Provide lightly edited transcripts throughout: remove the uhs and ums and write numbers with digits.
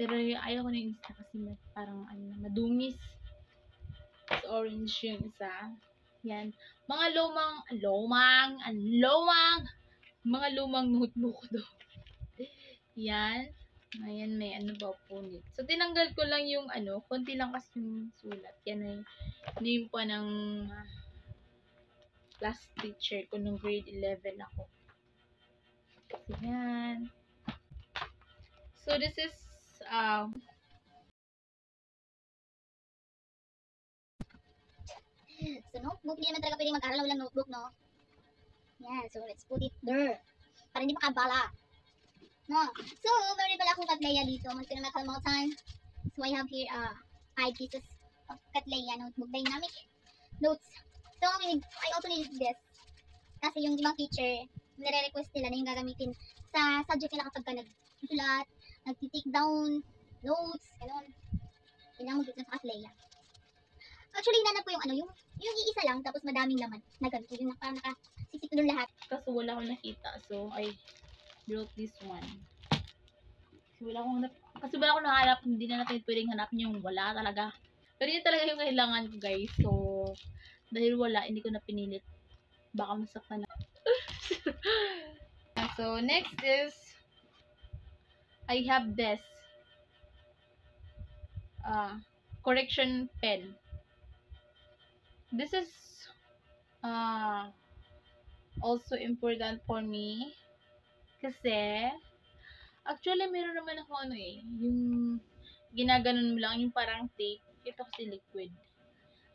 Pero ayaw ko na yung isa kasi parang madungis. Tapos orange yung isa. Yan. Mga mga lumang notebook do. Yan. Ayan, may ba punit. So, tinanggal ko lang yung konti lang kasi yung sulat. Yan ay name pa ng class teacher ko nung grade 11 ako. Yan. So, this is, So, notebook, hindi naman talaga pwede mag-aral na walang notebook, no? Yeah, so let's put it there. Para hindi makabala. No. So, meron pala akong Katleya dito. Magpinamakalimutan. So, I have here 5 pieces of Katleya notebook. Dynamic notes. So, I also need this. Kasi yung ibang teacher, nire-request nila na yung gagamitin sa subject nila kapag ka nagsusulat, nag-take down notes, gano'n. Kailangan mo dito sa Katleya. Actually, hinanap ko yung iisa lang, tapos madaming laman na ganito. Yung parang nakasisip ko doon lahat. kasi wala akong nakita. So, I wrote this one. Kasi wala akong nahanap. Hindi na natin pwedeng hanapin yung wala talaga. Pero yun talaga yung kailangan ko, guys. So, dahil wala, hindi ko na pinilit. Baka masaktan na. So, next is, I have this. Correction pen. This is also important for me. Kasi, actually, meron naman ako yung ginaganon mo lang, yung parang tape. Ito kasi liquid.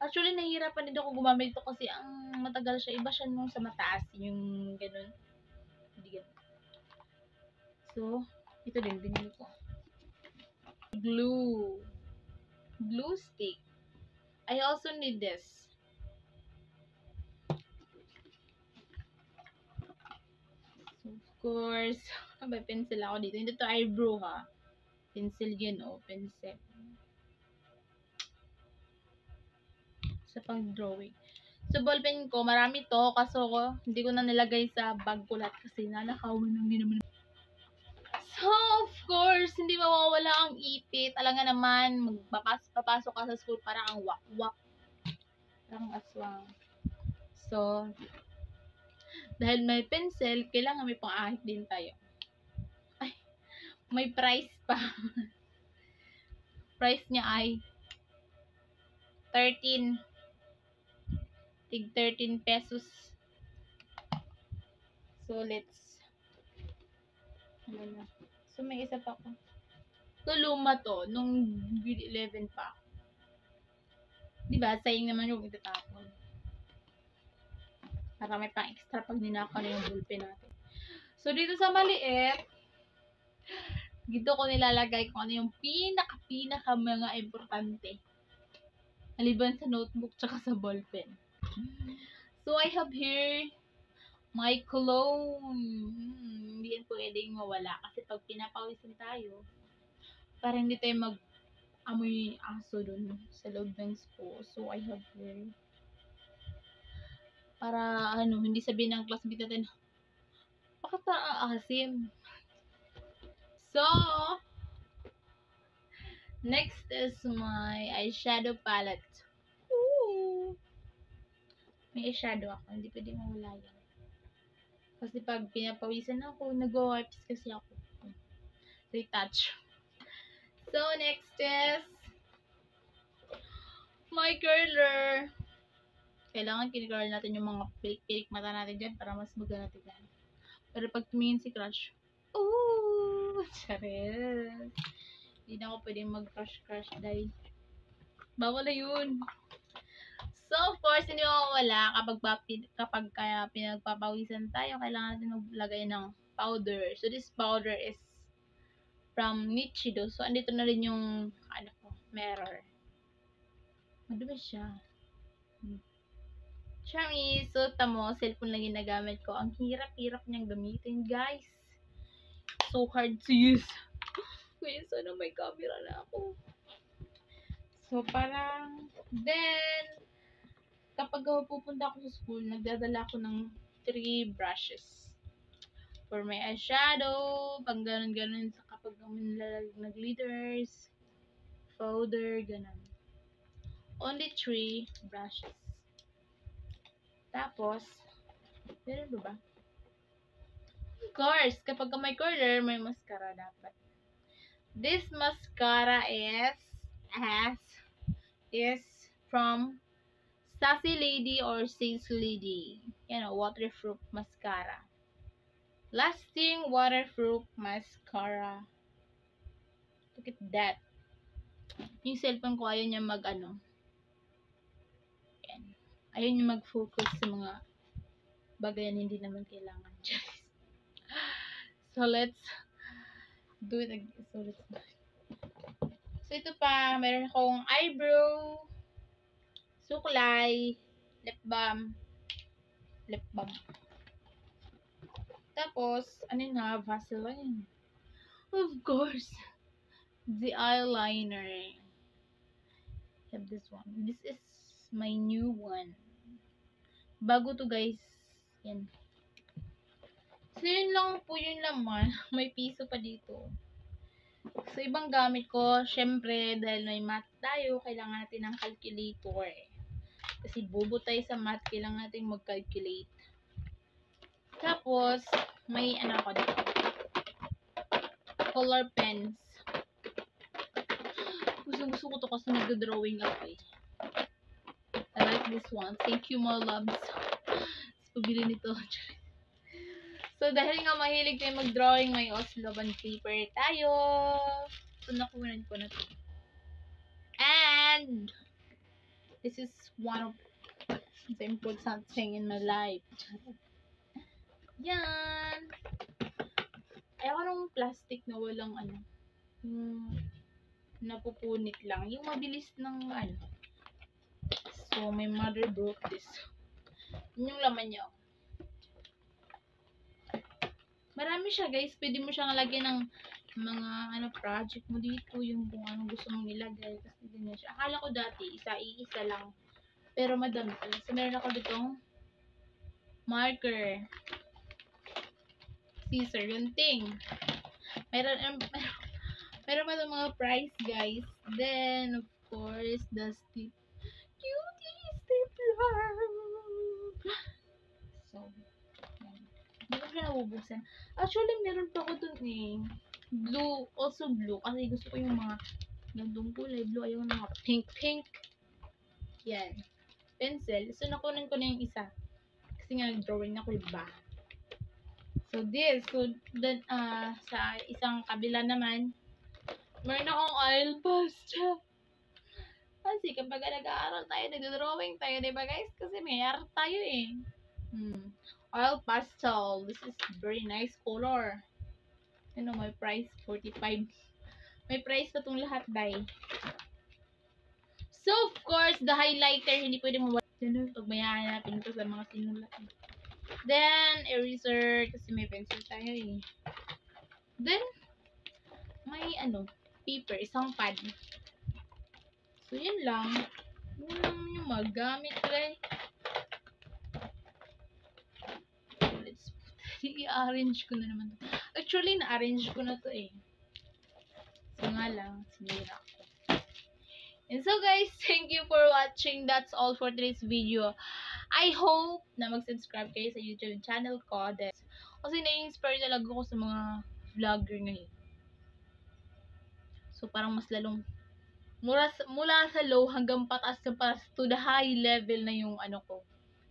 Actually, nahihirapan din ako gumamit ito kasi ang matagal siya. Iba siya nung sa mataas, yung ganun. Hindi ganun. So, ito din, binili ko. Glue. Glue stick. I also need this. So, of course, May pencil ako dito. Hindi to eyebrow ha. Pencil yun oh. Pencil. Sa pang-drawing. So, ballpen ko, marami to. Kaso hindi ko na nilagay sa bag ko lahat kasi nanakawan lang din naman. So, of course, hindi mawawala ang ipit. Alam nga naman, papasok ka sa school para ang wak-wak. Parang aswang. So, dahil may pencil, kailangan may pang-ahit din tayo. Ay, may price pa. Price niya ay 13. Tig 13 pesos. So, let's So, may isa pa ko. So, luma to. Nung grade 11 pa. Diba? Sayang naman yung itatapon. Para may pang extra pag ninakaw na yung ballpen natin. So, dito sa maliit, dito ko nilalagay kung ano yung pinaka mga importante. Maliban sa notebook tsaka sa ballpen. So, I have here my cologne. Hindi yan pwedeng mawala. Kasi pag pinapawisan tayo, para hindi tayo mag-amoy aso dun sa loob ng spo. So, I have here. Para, hindi sabihin ng classmate natin, bakit asim? So, next is my eyeshadow palette. Ooh. May eyeshadow ako. Hindi pwede mawala yan. Kasi pag pinapawisan ako, nag-wipes kasi ako. Retouch. So, next is my curler. Kailangan kinikurl natin yung mga pilik-pilik mata natin dyan para mas maganda tignan. Pero pag tumingin si crush, ooh, charis. Hindi na ako pwedeng mag-crush dahil bawal na yun. So, of course, hindi mawawala kapag kaya pinagpapawisan tayo, kailangan natin maglagay ng powder. So, this powder is from Nichido. So, andito na rin yung, mirror. Madumi siya. Charmy, so, tamo, cellphone lang ginagamit ko. Ang hirap-hirap niyang gamitin, guys. So hard to use. Kaya sana may camera na ako. So, parang, then, kapag pupunta ako sa school, nagdadala ako ng 3 brushes. For my eyeshadow, pang ganun-ganun sa kapag nag-glitters, powder, ganun. Only 3 brushes. Tapos, meron ba? Of course, kapag may curler, may mascara dapat. This mascara is from Sassy Lady or Says Lady. Waterproof mascara. Lasting waterproof mascara. Look at that. Yung cellphone ko, ayaw niya ayaw niya mag-focus sa mga bagay na hindi naman kailangan. So, let's do it again. So, ito pa, meron akong eyebrow, suklay, lip balm. Tapos, Vaseline. Of course, the eyeliner. I have this one. This is my new one. Bago to, guys. Yan. So, yun lang po yung laman. May piso pa dito. So, ibang gamit ko, syempre, dahil may math tayo, kailangan natin ng calculator. Kasi bobo tayo sa math, kailangan natin mag-calculate. Tapos, may ako dito. Color pens. Gusto ko to kasi nag-drawing ako eh. I like this one. Thank you, my loves. Pabili nito. So, dahil nga mahilig tayo mag-drawing, may Osloban paper tayo. So, nakunan ko na to. And, this is one of the important thing in my life. Yan. Ayaw nung plastic na walang napupunit lang. Yung mabilis ng So, my mother broke this. Yun yung laman niya. Marami siya guys. Pwede mo siyang lagyan ng mga project mo dito. Yung kung anong gusto mong ilagay. Kasi ganyan siya. Akala ko dati, iisa lang. Pero madami pala. So, meron ako ditong marker. Scissor. Yung thing. Meron pa itong mga price guys. Then, of course, the cutie stapler. So, yan. Hindi ko siya nabubuksan. Actually, meron pa ako dun eh. Blue. Also blue. Kasi gusto ko yung mga gandong kulay. Blue. Ayaw na mga pink. Yan. Pencil. So, nakunin ko na yung isa. Kasi nga, nag-drawing ako, diba? So, this. So, then, sa isang kabila naman, meron akong oil pastel. Kasi kapag nag-aaral tayo, nag-drawing tayo, diba guys? Kasi may art tayo eh. Oil pastel. This is very nice color. You know, my price, 45. May price pa itong lahat, dahil. So, of course, the highlighter, hindi pwede mo pag may hanapin ko sa mga sinulat. Then, eraser, kasi may pencil tayo eh. Then, may paper, isang pad. So, yun lang. Yun lang yung magamit guys. Let's i-arrange ko na naman to. Actually, na-arrange ko na to eh. So nga lang, sinira ko. And so guys, thank you for watching. That's all for today's video. I hope na mag-subscribe kayo sa YouTube channel ko. Kasi na-inspire talaga ko sa mga vlogger ngayon. So parang mas lalong mula sa low hanggang pataas to the high level na yung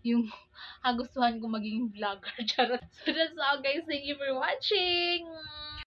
yung kagustuhan ko maging vlogger. Charot. So that's all guys. Thank you for watching.